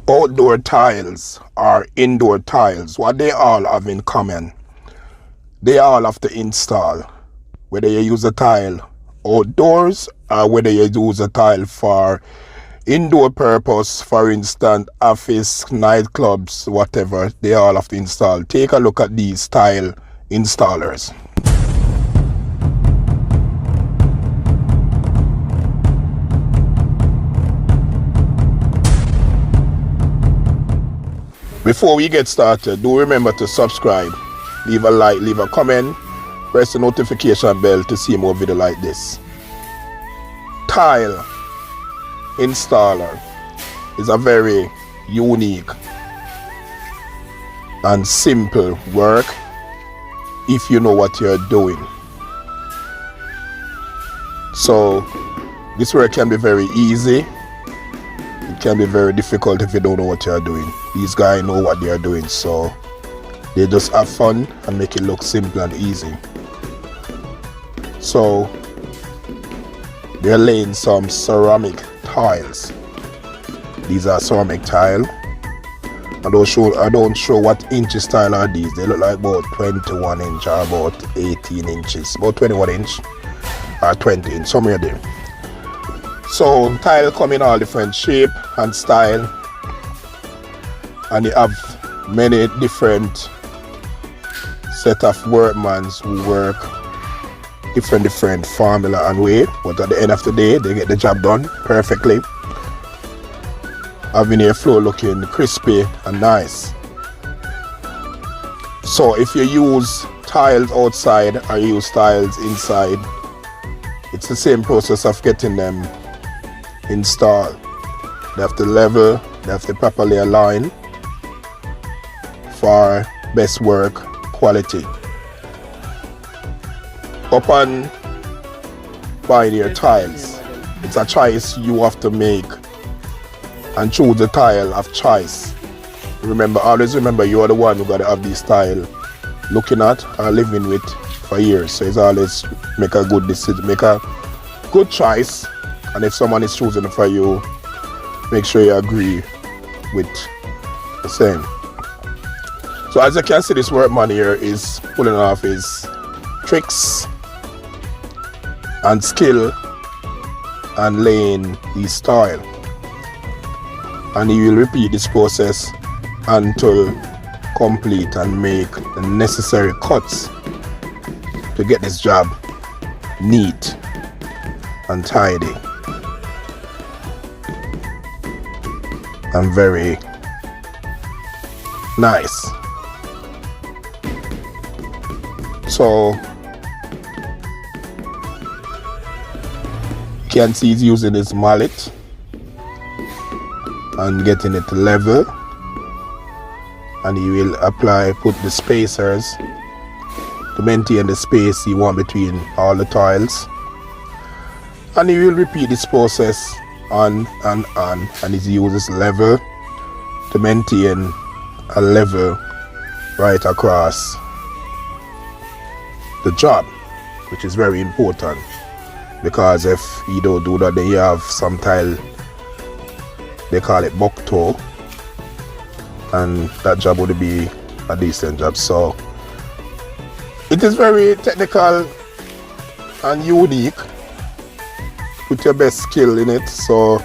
Outdoor tiles or indoor tiles, what they all have in common, they all have to install, whether you use a tile outdoors or whether you use a tile for indoor purpose, for instance office, nightclubs, whatever, they all have to install. Take a look at these tile installers. Before we get started, do remember to subscribe, leave a like, leave a comment, press the notification bell to see more videos like this. Tile installer is a very unique and simple work if you know what you're doing. So this work can be very easy. It can be very difficult if you don't know what you're doing. These guys know what they're doing, so they just have fun and make it look simple and easy. So they're laying some ceramic tiles. These are ceramic tile. I don't show what inches tile are these. They look like about 21 inch or about 18 inches, about 21 inch or 20 inch, somewhere there. So tile come in all different shape and style, and you have many different set of workmen who work different formula and way, but at the end of the day they get the job done perfectly, having your floor looking crispy and nice. So if you use tiles outside or you use tiles inside, it's the same process of getting them installed. They have to level, they have to properly align for best work quality. Upon buying your tiles, it's a choice you have to make and choose the tile of choice. Always remember you are the one who got to have this tile looking at or living with for years. So it's always make a good decision, make a good choice, and if someone is choosing it for you, make sure you agree with the same. So as you can see, this workman here is pulling off his tricks and skill and laying these tile, and he will repeat this process until complete and make the necessary cuts to get this job neat and tidy and very nice. So you can see he's using his mallet and getting it level, and he will put the spacers to maintain the space he wants between all the tiles, and he will repeat this process on and on, and he uses level to maintain a level right across the job, which is very important, because if you don't do that, then you have some tile, they call it buck toe, and that job would be a decent job. So it is very technical and unique. Put your best skill in it. So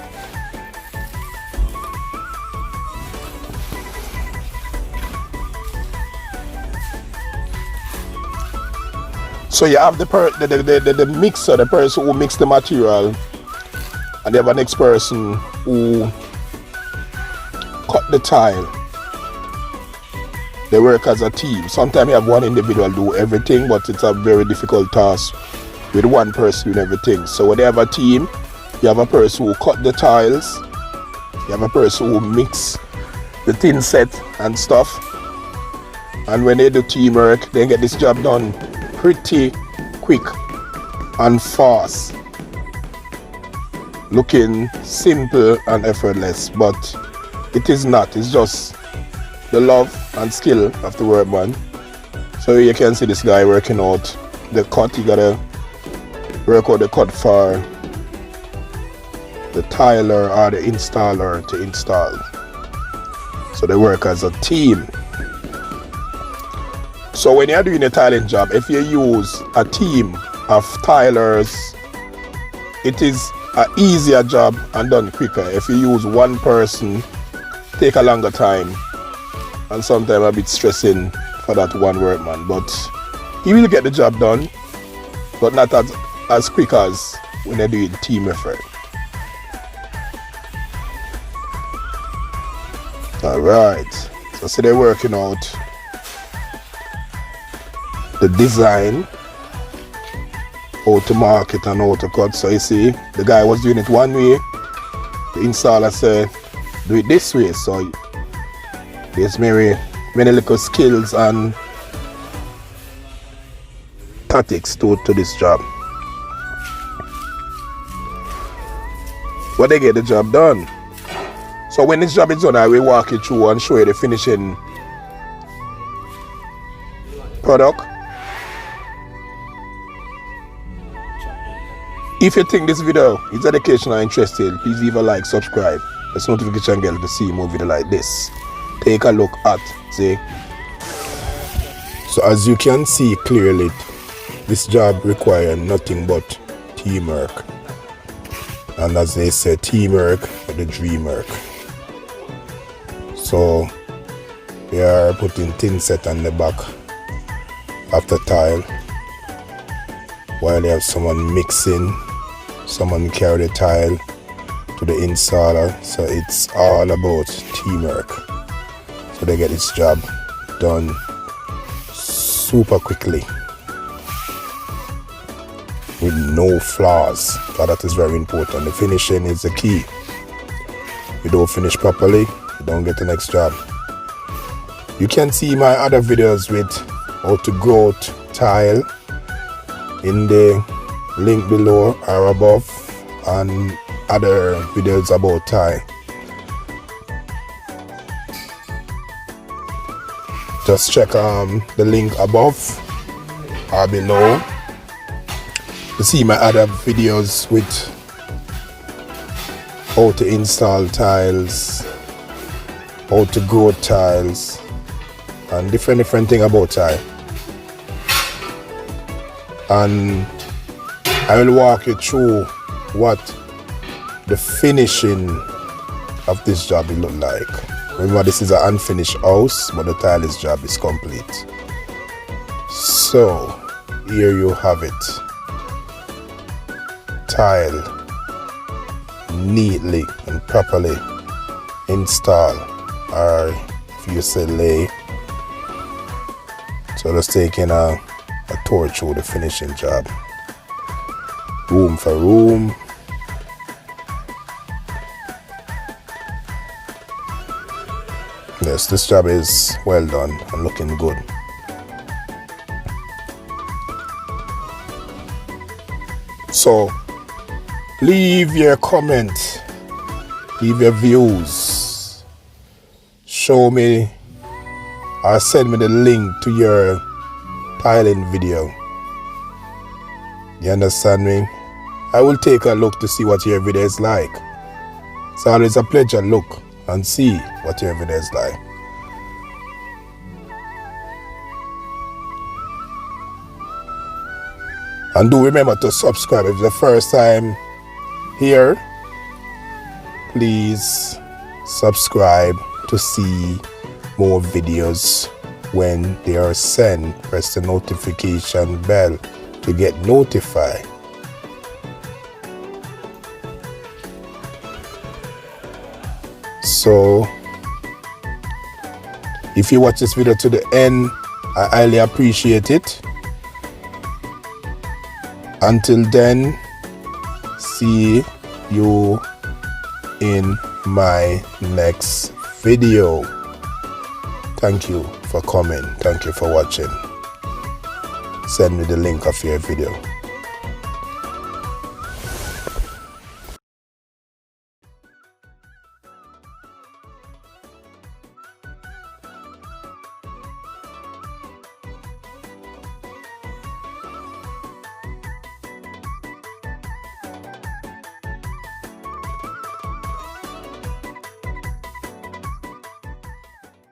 you have the mixer, the person who mix the material, and you have a next person who cut the tile. They work as a team. Sometimes you have one individual do everything, but it's a very difficult task with one person doing everything. So when they have a team, you have a person who cut the tiles, you have a person who mix the thin set and stuff, and when they do teamwork, they get this job done pretty quick and fast, looking simple and effortless, but it is not. It's just the love and skill of the workman. So you can see this guy working out the cut. You gotta work out the cut for the tiler or the installer to install. So they work as a team. So when you're doing a tiling job, if you use a team of tilers, it is an easier job and done quicker. If you use one person, take a longer time and sometimes a bit stressing for that one workman. But he will get the job done, but not as quick as when they're doing team effort. Alright, so see they're working out the design, how to mark it and how to cut. So you see, the guy was doing it one way, the installer said do it this way. So there's many little skills and tactics to this job, but they get the job done. So when this job is done, I will walk you through and show you the finishing product. If you think this video is educational and interesting, please leave a like, subscribe, press the notification bell to see more videos like this. Take a look at, see. So as you can see clearly, this job requires nothing but teamwork. And as they say, teamwork for the dream work. So we are putting thin set on the back of the tile while they have someone mixing, someone carry the tile to the installer. So it's all about teamwork. So they get this job done super quickly with no flaws. So that is very important. The finishing is the key. If you don't finish properly, you don't get the next job. You can see my other videos with how to grout tile in the link below or above, and other videos about tile. Just check the link above or below to see my other videos with how to install tiles, how to grow tiles, and different thing about tile. And I will walk you through what the finishing of this job will look like. Remember, this is an unfinished house, but the tiles job is complete. So here you have it. Tile neatly and properly installed, or if you say lay. So just taking a tour through the finishing job, room for room. Yes, this job is well done and looking good. So leave your comment, leave your views, show me or send me the link to your tiling video. You understand me? I will take a look to see what your video is like. It's always a pleasure look and see what your video is like. And do remember to subscribe. If it's the first time here, please subscribe to see more videos when they are sent. Press the notification bell to get notified. So if you watch this video to the end, I highly appreciate it. Until then, see you in my next video. Thank you for coming. Thank you for watching. Send me the link of your video.